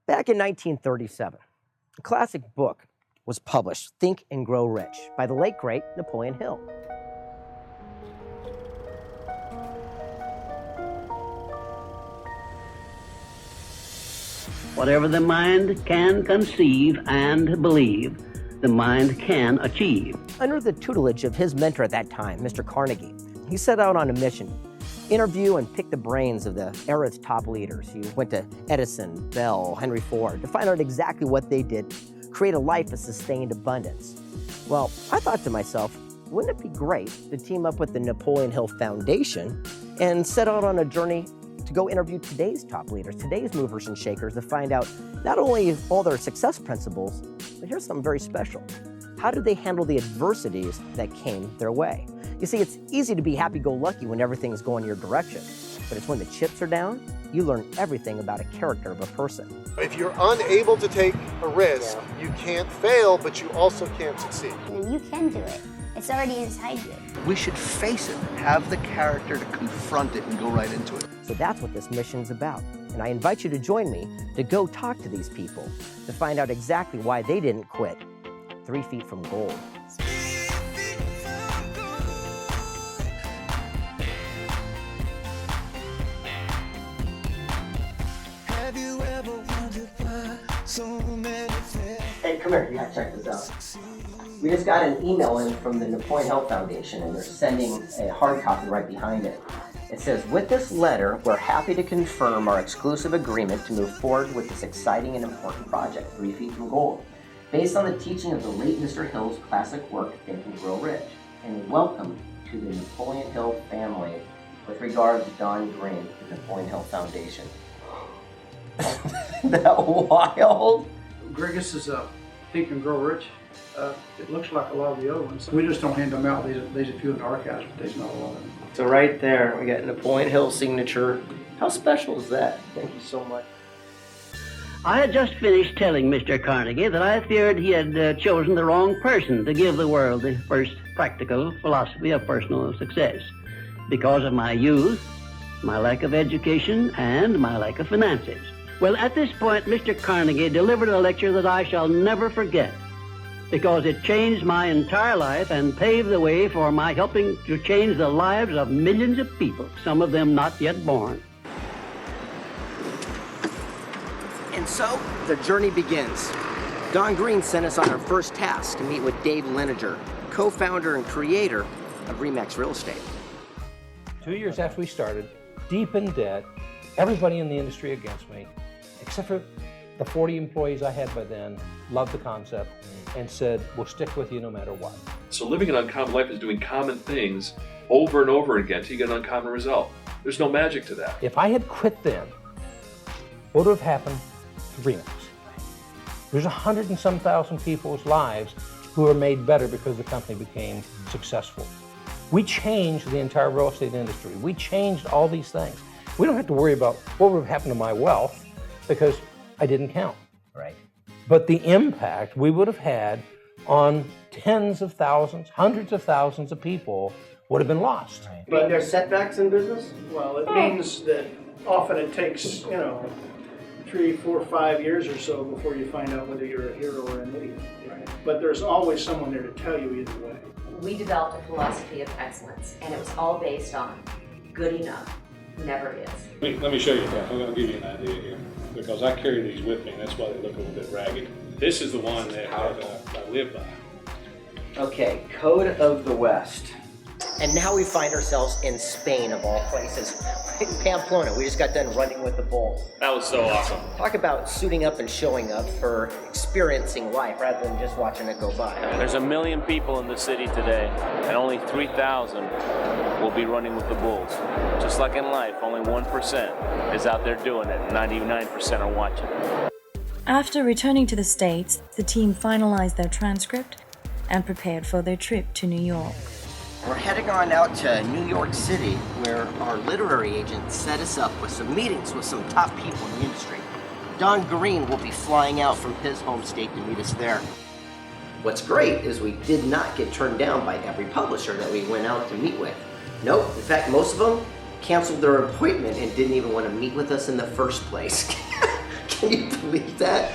Back in 1937, a classic book was published, Think and Grow Rich, by the late, great Napoleon Hill. Whatever the mind can conceive and believe, the mind can achieve. Under the tutelage of his mentor at that time, Mr. Carnegie, he set out on a mission: interview and pick the brains of the era's top leaders. He went to Edison, Bell, Henry Ford to find out exactly what they did, create a life of sustained abundance. Well, I thought to myself, wouldn't it be great to team up with the Napoleon Hill Foundation and set out on a journey to go interview today's top leaders, today's movers and shakers, to find out not only all their success principles, but here's something very special. How did they handle the adversities that came their way? You see, it's easy to be happy-go-lucky when everything's going your direction, but it's when the chips are down, you learn everything about a character of a person. If you're unable to take a risk, you can't fail, but you also can't succeed. And you can do it. It's already inside you. We should face it, have the character to confront it and go right into it. So that's what this mission's about. And I invite you to join me to go talk to these people, to find out exactly why they didn't quit 3 feet from gold. Hey, come here, you gotta check this out. We just got an email in from the Napoleon Hill Foundation, and they're sending a hard copy right behind it. It says, with this letter, we're happy to confirm our exclusive agreement to move forward with this exciting and important project, 3 Feet from Gold, based on the teaching of the late Mr. Hill's classic work, Think and Grow Rich. And welcome to the Napoleon Hill family. With regards, Don Green, the Napoleon Hill Foundation. That wild? Greg S is Think and Grow Rich. It looks like a lot of the other ones. We just don't hand them out. These are few in the archives, but there's not a lot of them. So right there, we got Napoleon Hill signature. How special is that? Thank you so much. I had just finished telling Mr. Carnegie that I feared he had chosen the wrong person to give the world the first practical philosophy of personal success because of my youth, my lack of education, and my lack of finances. Well, at this point, Mr. Carnegie delivered a lecture that I shall never forget because it changed my entire life and paved the way for my helping to change the lives of millions of people, some of them not yet born. And so, the journey begins. Don Green sent us on our first task to meet with Dave Leninger, co-founder and creator of Remax Real Estate. 2 years after we started, deep in debt, everybody in the industry against me, except for the 40 employees I had by then, loved the concept and said, we'll stick with you no matter what. So living an uncommon life is doing common things over and over again till you get an uncommon result. There's no magic to that. If I had quit then, what would have happened to Remax? There's 100 and some thousand people's lives who are made better because the company became successful. We changed the entire real estate industry. We changed all these things. We don't have to worry about what would have happened to my wealth because I didn't count. Right. But the impact we would have had on tens of thousands, hundreds of thousands of people would have been lost. Right. But there's setbacks in business? well, it means that often it takes 3, 4, 5 years or so before you find out whether you're a hero or an idiot. Right. But there's always someone there to tell you either way. We developed a philosophy of excellence, and it was all based on good enough never is. Let me show you that. I'm going to give you an idea here because I carry these with me. That's why they look a little bit ragged. This is the one that I live by. Okay, Code of the West. And now we find ourselves in Spain, of all places. Pamplona, we just got done running with the bull. That was so awesome. Talk about suiting up and showing up for experiencing life rather than just watching it go by. There's 1 million people in the city today, and only 3,000 will be running with the bulls. Just like in life, only 1% is out there doing it, and 99% are watching. After returning to the States, the team finalized their transcript and prepared for their trip to New York. We're heading on out to New York City, where our literary agent set us up with some meetings with some top people in the industry. Don Green will be flying out from his home state to meet us there. What's great is we did not get turned down by every publisher that we went out to meet with. Nope, in fact, most of them canceled their appointment and didn't even want to meet with us in the first place. Can you believe that?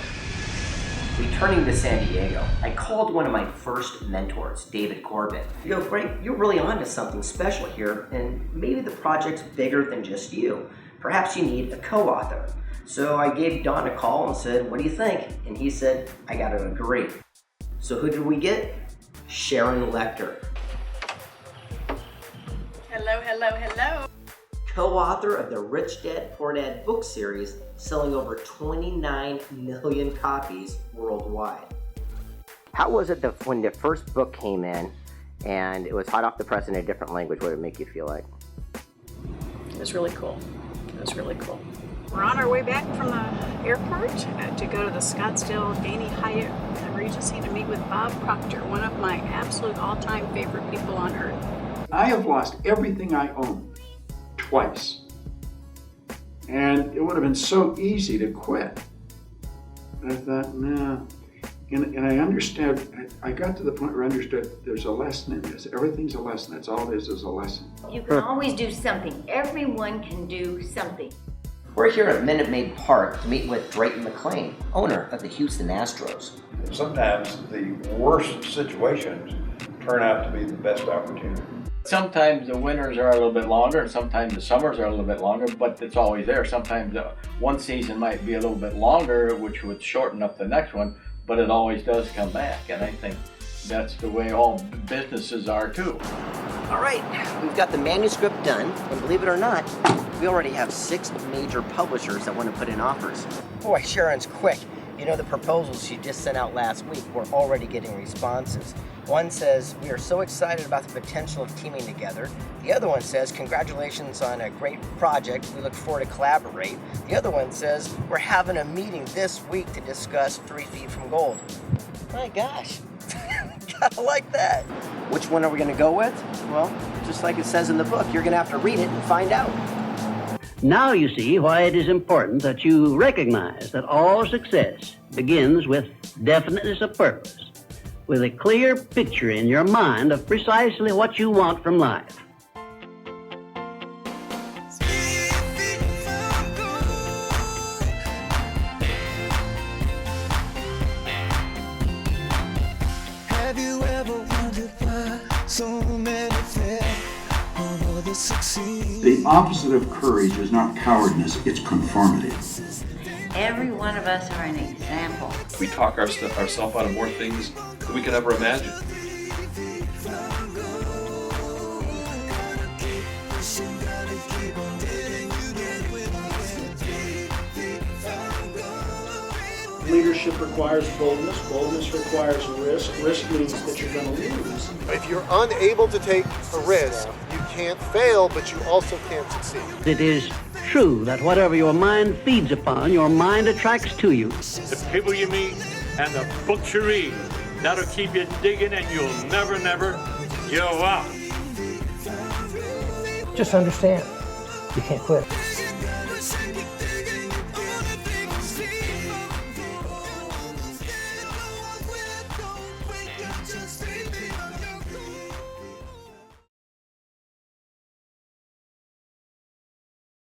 Returning to San Diego, I called one of my first mentors, David Corbett. You go, Greg, you're really onto something special here, and maybe the project's bigger than just you. Perhaps you need a co-author. So I gave Don a call and said, what do you think? And he said, I gotta agree. So who did we get? Sharon Lechter. Hello, hello, hello. Co-author of the Rich Dad Poor Dad book series, selling over 29 million copies worldwide. How was it that when the first book came in and it was hot off the press in a different language, what did it make you feel like? It was really cool. It was really cool. We're on our way back from the airport to go to the Scottsdale Danny Hyatt Regency to meet with Bob Proctor, one of my absolute all-time favorite people on earth. I have lost everything I own twice. And it would have been so easy to quit. And I thought, nah. And I understood, I got to the point where I understood there's a lesson in this. Everything's a lesson. That's all it is a lesson. You can always do something. Everyone can do something. We're here at Minute Maid Park to meet with Drayton McClain, owner of the Houston Astros. Sometimes the worst situations turn out to be the best opportunity. Sometimes the winters are a little bit longer, and sometimes the summers are a little bit longer, but it's always there. Sometimes one season might be a little bit longer, which would shorten up the next one, but it always does come back, and I think that's the way all businesses are too. All right, we've got the manuscript done, and believe it or not, we already have 6 major publishers that want to put in offers. Boy, Sharon's quick. You know, the proposals she just sent out last week, we're already getting responses. One says, we are so excited about the potential of teaming together. The other one says, congratulations on a great project. We look forward to collaborate. The other one says, we're having a meeting this week to discuss 3 Feet from Gold. My gosh, gotta like that. Which one are we gonna go with? Well, just like it says in the book, you're gonna have to read it and find out. Now you see why it is important that you recognize that all success begins with definiteness of purpose, with a clear picture in your mind of precisely what you want from life. Have you ever wondered why so many fail while others succeed? The opposite of courage is not cowardness, it's conformity. Every one of us are an example. We talk ourselves out of more things than we could ever imagine. Leadership requires boldness. Boldness requires risk. Risk means that you're going to lose. If you're unable to take a risk, you can't fail, but you also can't succeed. It is true that whatever your mind feeds upon, your mind attracts to you. The people you meet and the books you read, that'll keep you digging and you'll never give up. Just understand, you can't quit.